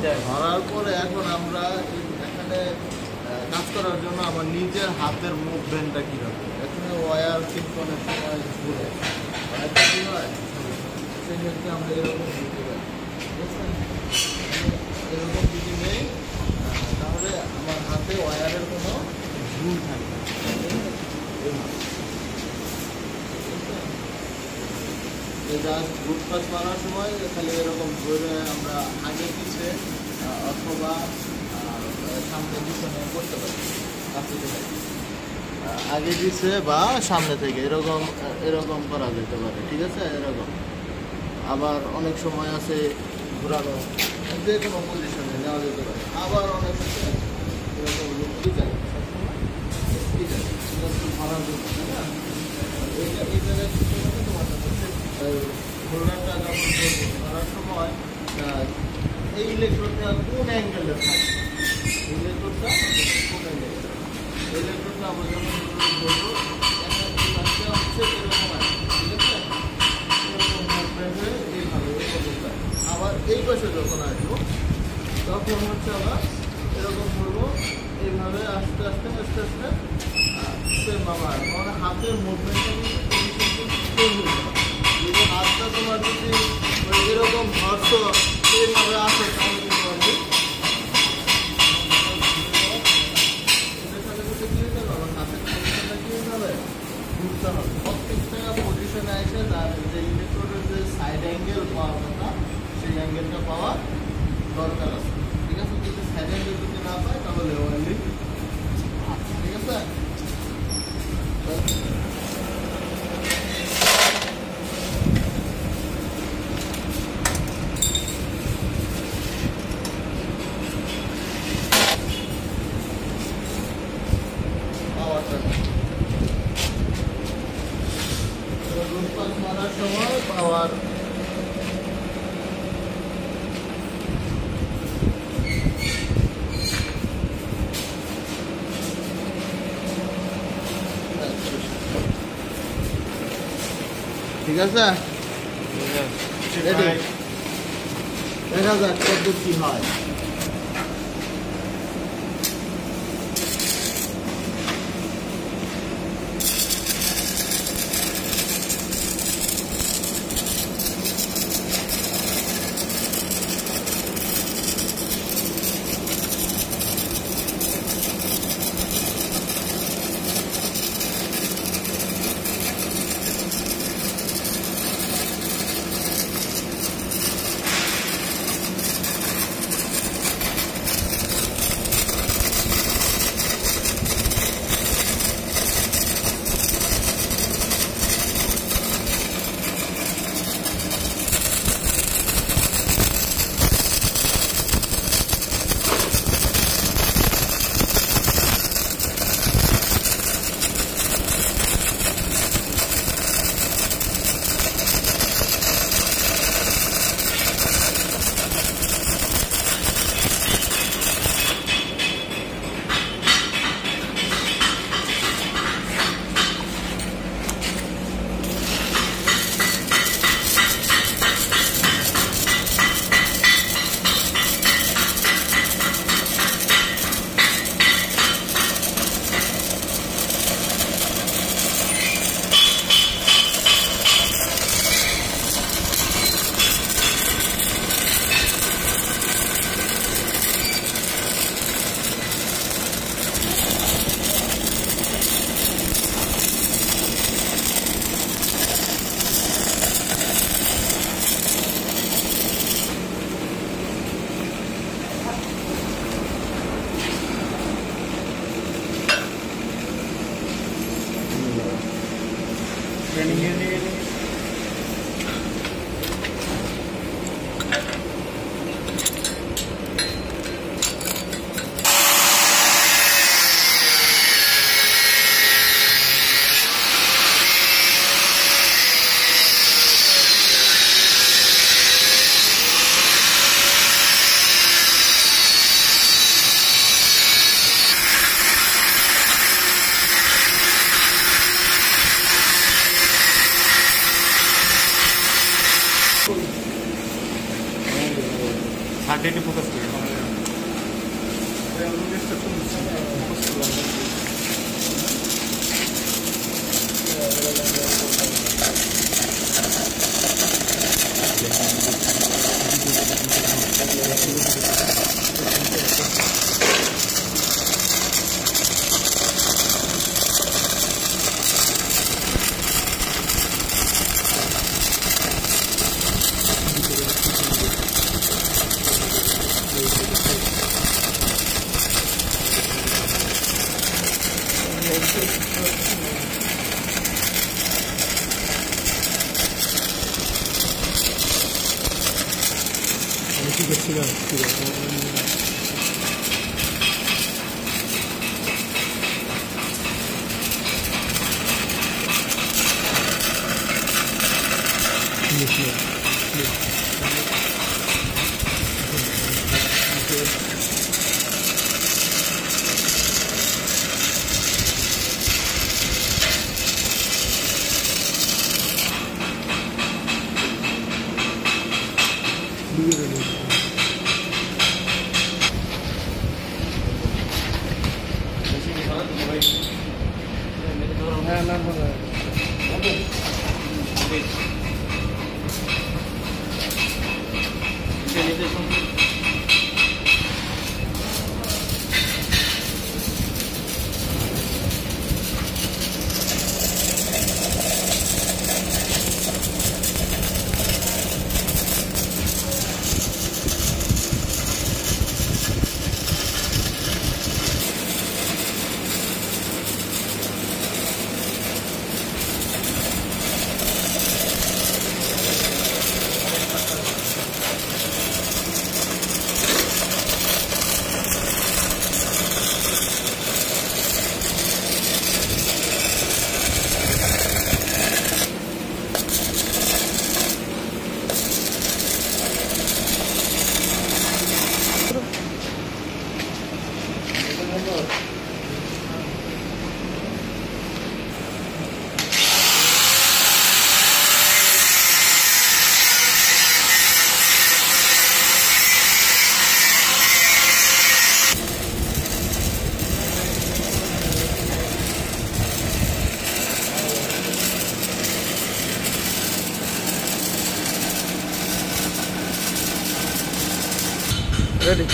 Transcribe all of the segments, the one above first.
ধরার পরে এখন আমরা এখানে কাজ করার জন্য আমার নিজের হাতের মুভমেন্টটা কীরকম, এখানে ওয়্যার কিন্তু অনেক সময় ঘুরে ওয়্যারটা কী হয় সেক্ষেত্রে আমরা এরকম দিতে পারি, ঠিক আছে? এরকম যদি নেই তাহলে আমার হাতে ওয়্যারের কোনো ঝুল থাকবে জাস্ট গ্রুপ কাজ করার সময় খালি এরকম ধরে আমরা আগে পিছে অথবা সামনে পিছনে করতে পারি, আগে পিছে বা সামনে থেকে এরকম এরকম করা যেতে পারে, ঠিক আছে? এরকম আবার অনেক সময় আছে ঘোরানো, যে কোনো পজিশনে নেওয়া যেতে পারে। আবার অনেক সময় এরকম ডিজাইন ধরার জন্য, তাই না? এই জায়গায় তোমার হোল্ডারটা যখন ধরার সময় এই ইলেকট্রোডটা কোন অ্যাঙ্গেলে থাকে, ইলেকট্রোডটা কোন অ্যাঙ্গেলে, ইলেকট্রোডটা আমরা যখন ধরবো হচ্ছে এরকম আছে, ঠিক আছে? এরকম মুভমেন্ট হয়ে এইভাবে আবার এই পাশে যখন আসবো তখন হচ্ছে আবার এরকম করবো, এইভাবে আস্তে আস্তে আস্তে আস্তে সেম আবার মানে হাতের মুভমেন্টটা যদি হাতটা তোমার যদি এরকম ধরছ এইভাবে আসে তাহলে কিন্তু আমি হাতের পজিশনটা কি হবে, ঘুরতে হবে। প্রত্যেকটা পজিশনে এসে তার যে ইলেকট্রোডের যে সাইড অ্যাঙ্গেল পাওয়ার কথা সেই অ্যাঙ্গেলটা পাওয়ার দরকার আছে, ঠিক আছে? যদি সাইড অ্যাঙ্গেল যদি না পায় তাহলে ওয়ারলি, ঠিক আছে? মারার সময় পাওয়ার ঠিক আছে, দেখা যাক কত কি হয়। হার্ট রেটে ফোকাস করে Ready?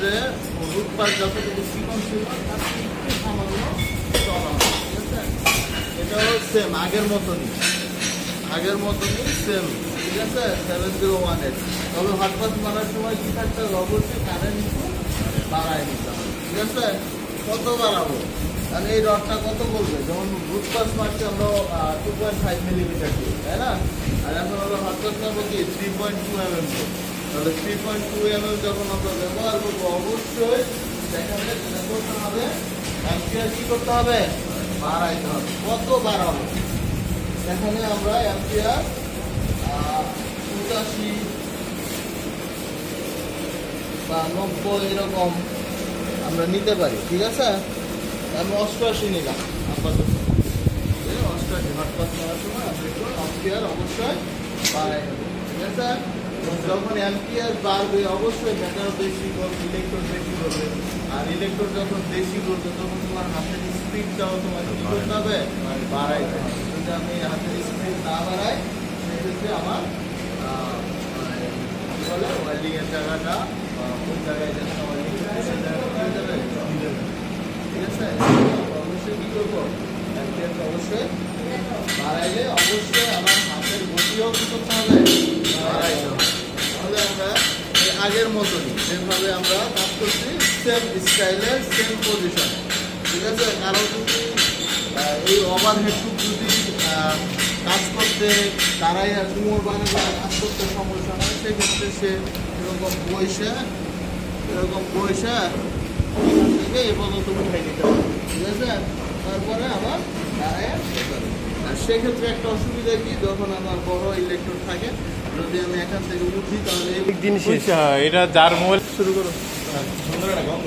যে রূপপাত যতটুকু চিকন ছিল তার থেকে সামান্য জল হবে, ঠিক আছে? এটাও সেম আগের মতনই সেম, ঠিক আছে 7018। তবে হট পাস মারার সময় কি থাকতে হবে, অবশ্যই কারেন্ট একটু বাড়ায় নিতে হবে, ঠিক আছে। কত বাড়াবো, তাহলে এই রডটা কত বলবে, যেমন বুট পাস মারছি আমরা 2.5 মিলিমিটার দিয়ে, তাই না? আর এখন আমরা হট পাস মারবো কি 3.2 mm, তাহলে 3.2 mm যখন আমরা ব্যবহার করবো, অবশ্যই সেখানে যেটা করতে হবে, অ্যাম্পিয়ার কি করতে হবে, বাড়াইতে হবে। কত বাড়াবো, এখানে আমরা অ্যাম্পিয়ার 85 বা 90 এরকম আমরা নিতে পারি, ঠিক আছে। আমি 88 নিলাম আপাতত, 88 হট পাস মারার সময় আমরা একটু অ্যাম্পিয়ার অবশ্যই বাড়াই দেবো, ঠিক আছে। যখন অ্যাম্পিয়ার বাড়বে অবশ্যই ব্যাটার বেশি করবে, ইলেকট্রন বেশি করবে। আর ইলেকট্রন যখন বেশি করবে তখন তোমার হাতের স্পিডটাও তোমার কি করতে হবে, বাড়াইতে হবে। যদি আমি হাতের স্পিড না বাড়াই, সেক্ষেত্রে আমার কি বলে ওয়েল্ডিং এর জায়গাটা কোন জায়গায় যেখানে ওয়েল্ডিং সেই জায়গাটা হয়ে যাবে, ঠিক আছে। অবশ্যই কি করবো, অ্যাম্পিয়ারটা অবশ্যই বাড়াইলে অবশ্যই আমার হাতের গতিও কি করতে হবে, বাড়াইতে হবে। তাহলে আমরা এই আগের মতনই যেভাবে আমরা কাজ করছি, সেম স্টাইলে সেম পজিশন, ঠিক আছে। কারো যদি এই ওভারহেডটুক যদি কাজ করতে তারাই কুমোর বানাতে কাজ করতে সমস্যা হয়, সেক্ষেত্রে সে এরকম বৈশা এখান থেকে এ পর্যন্ত উঠে নিতে হবে, ঠিক আছে। তারপরে আবার দাঁড়ায় আর সেক্ষেত্রে একটা অসুবিধা কি, যখন আমার বড় ইলেকট্রোড থাকে, যদি আমি এখান থেকে উঠি তাহলে একদিন শেষ। এটা যার মোবাইল শুরু করো। সুন্দর একটা গন্ধ।